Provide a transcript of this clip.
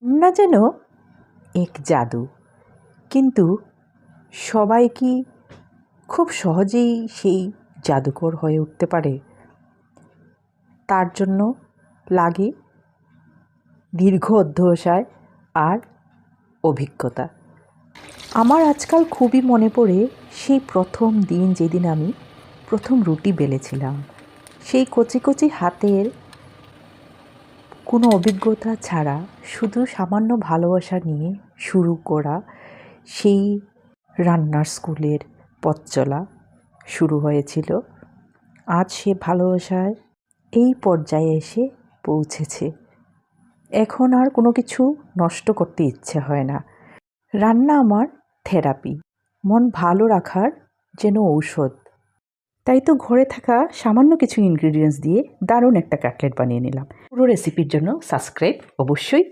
রান্না যেন এক জাদু, কিন্তু সবাই কি খুব সহজেই সেই জাদুকর হয়ে উঠতে পারে? তার জন্য লাগে দীর্ঘ অধ্যবসায় আর অভিজ্ঞতা। আমার আজকাল খুবই মনে পড়ে সেই প্রথম দিন যেদিন আমি প্রথম রুটি বেলেছিলাম। সেই কচি কচি হাতের কোনো অভিজ্ঞতা ছাড়া শুধু সামান্য ভালোবাসা নিয়ে শুরু করা সেই রান্নার স্কুলের পথ চলা শুরু হয়েছিল। আজ সে ভালোবাসায় এই পর্যায়ে এসে পৌঁছেছে। এখন আর কোনো কিছু নষ্ট করতে ইচ্ছে হয় না। রান্না আমার থেরাপি, মন ভালো রাখার যেন ঔষধ। তাই তো ঘরে থাকা সামান্য কিছু ইনগ্রিডিয়েন্টস দিয়ে দারুণ একটা কাটলেট বানিয়ে নিলাম। পুরো রেসিপির জন্য সাবস্ক্রাইব অবশ্যই